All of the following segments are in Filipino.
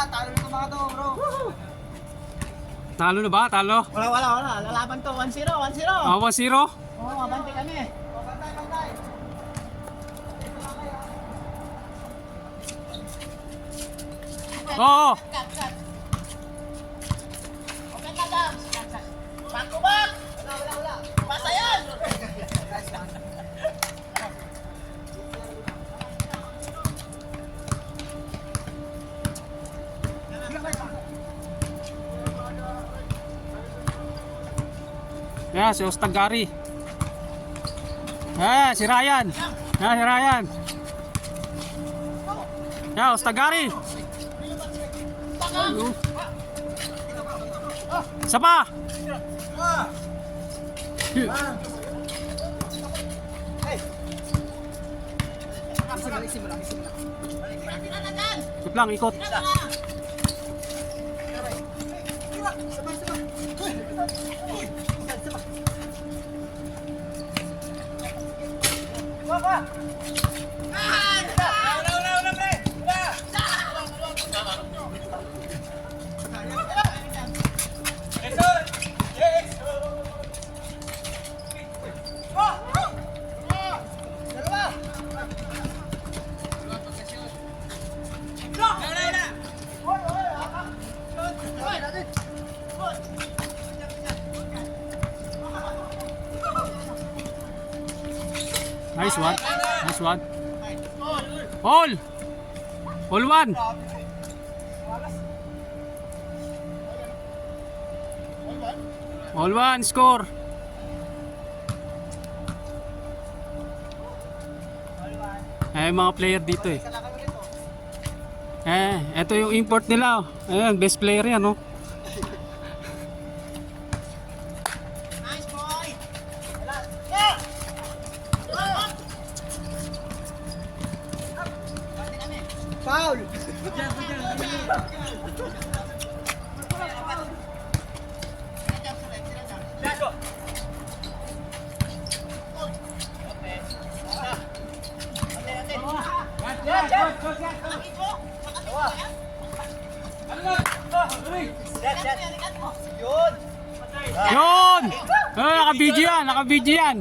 talo na ito mga to, bro. Talo na ba? Talo? Wala. Lalaban to. 1-0. 1-0. 1-0? Oo, abante kami. Bantay. Oo. Cut. Okay na lang. Back to back. Wala. Pasa yan. Yan, si Ostagari. Yan, si Ryan. Yan, si Ryan. Yan, Ostagari. Isa pa. Ikot lang, ikot. Nice one. All one. All one score. Mga player dito eh. Ito yung import nila. Ayan, best player yan, no? Nice boy. Foul. Yun! Naka-video yan.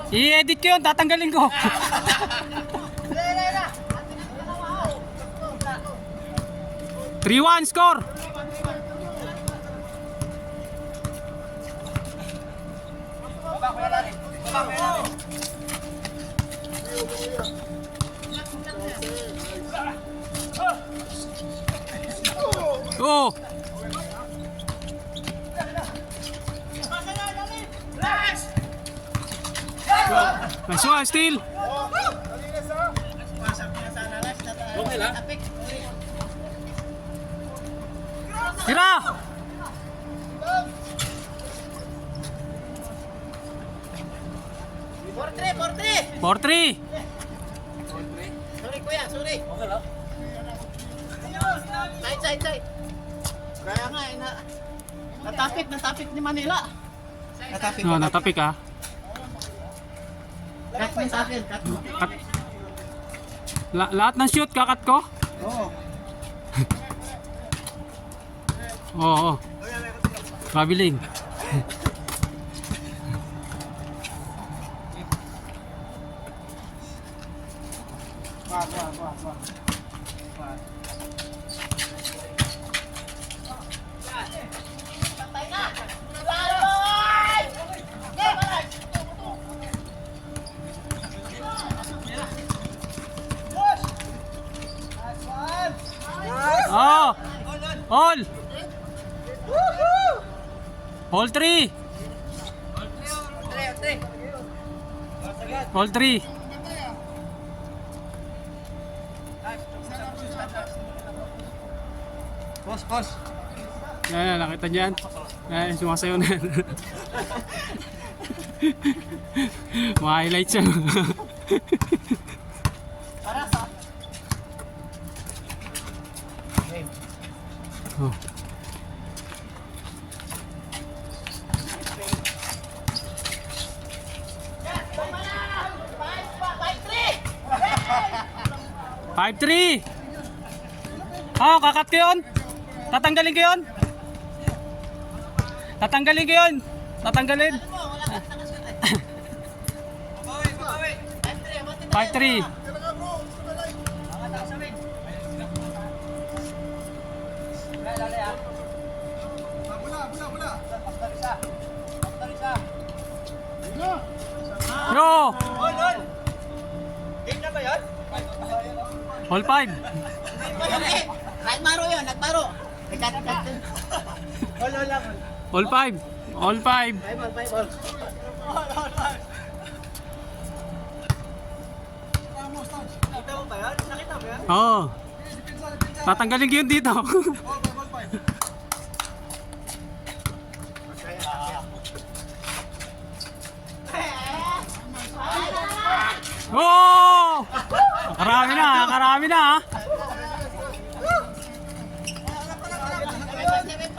I-edit ko yun, tatanggalin ko. 3-1 score. Oh. Nice one, steal. Tira. 4-3. Sorry kuya, sorry. Okay lang. Side. Kaya nga natapik ni Manila. Natapik ah. Cut mo sa akin, cut mo. Lahat ng shoot kakat ko? Oo. Oo. Mabiling. Oh! All! All 3! All 3! Pause. Yan, nakita niyan. Yan, sumasayaw na yan. Mga highlights yan. Para sa Oh. 5-3. Oh, kakat ko yun. Tatanggalin ko yun. Tatanggalin ko yun. Tatanggalin. 5-3. Bro! Game na ba yun? All 5. Kahit maro yun, nagmaro. Nagkat-kat. All lang. All 5. All 5. Five all. Nakita mo ba yan? Nakita mo yan? Oo. Tatanggalin ko yun dito. Oh! Karami na, karami na. Ha? 7-5.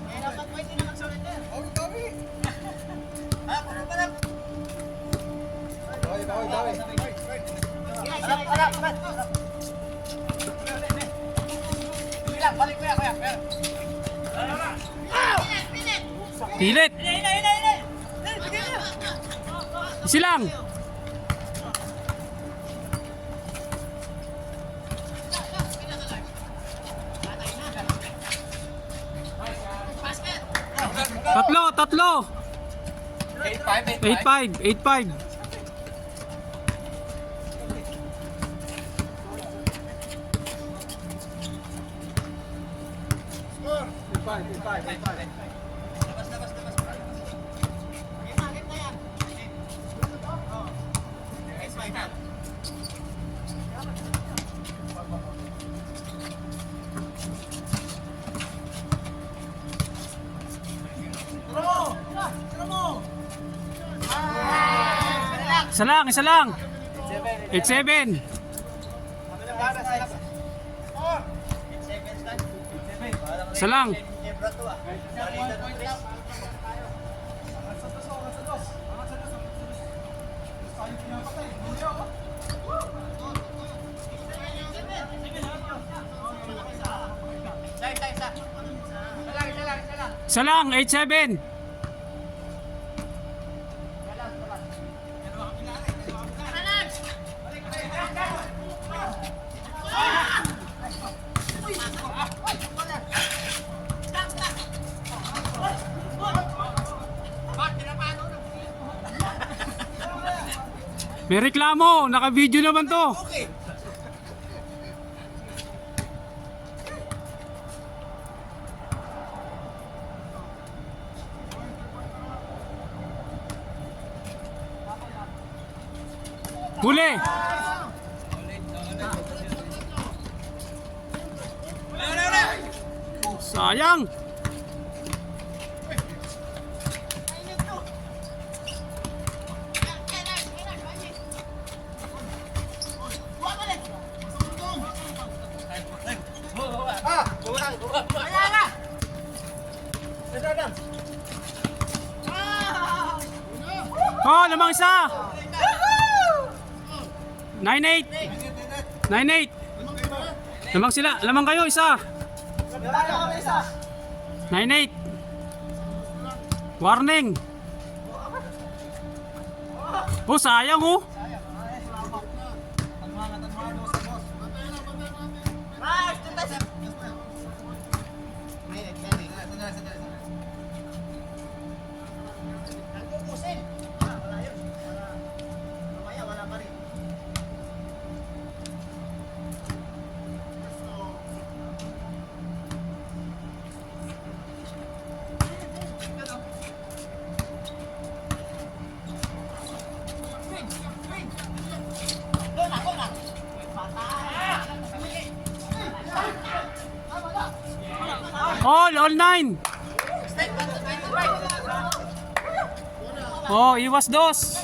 May dapat pwede na mag-surrender. Balik kuya. Pilit. Isi lang. Tatlo. 8-5. Isa lang. 8-7. Isa lang. Isa lang, 8-7. May reklamo, naka-video naman to. Huli. Sayang. Oh, lamang isa. 9-8. 9-8. Lamang sila. Lamang kayo isa. 9-8. Warning. Oh, sayang oh. All 9. Oh, iwas dos.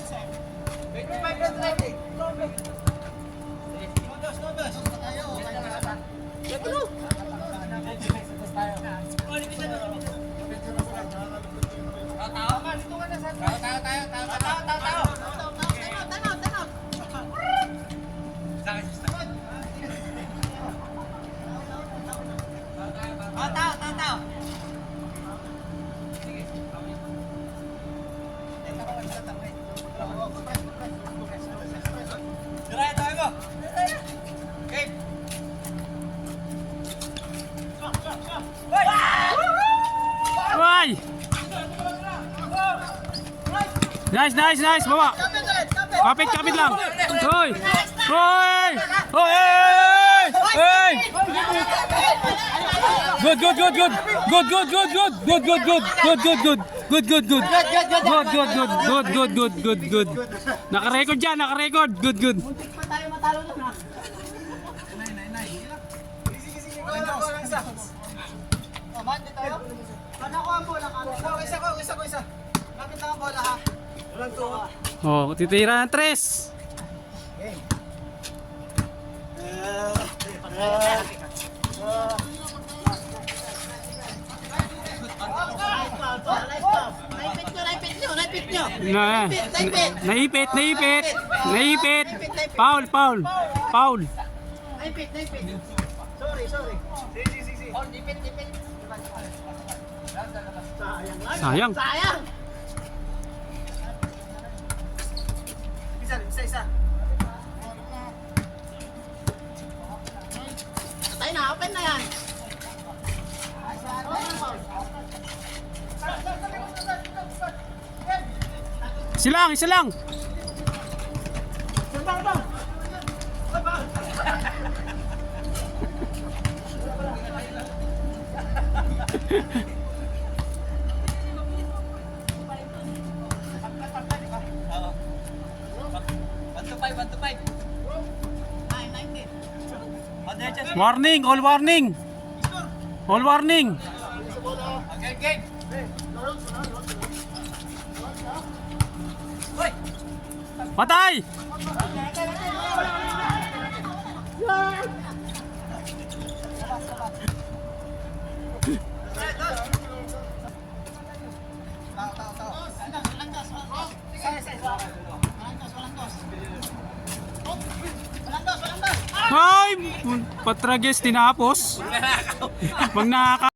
Nice, nice, nice. Baba. Kapit, kapit lang. Hoy! Hoy! Hoy! Hey! Good, good, good, good. Good, good, good, good. Good, good, good. Good, good, good. Good, good, good. Good, good, good. Good, good, good, good, good. Naka-record dyan, naka-record. Good, good. Pa tayo matalo doon ha. Oh, bande tayo. Ano ko ang bola? Isa. Kapit lang ang bola ha. Walang to. Oh, titira ng tres. Naipit nyo. Naipit. Foul. Naipit. Sorry. Oh, dipit. Sayang. Isa. Patay na, open na yan. Isa lang. Warning, all warning. All warning. Patay! Ay! Patrages tinapos. Pag nakaka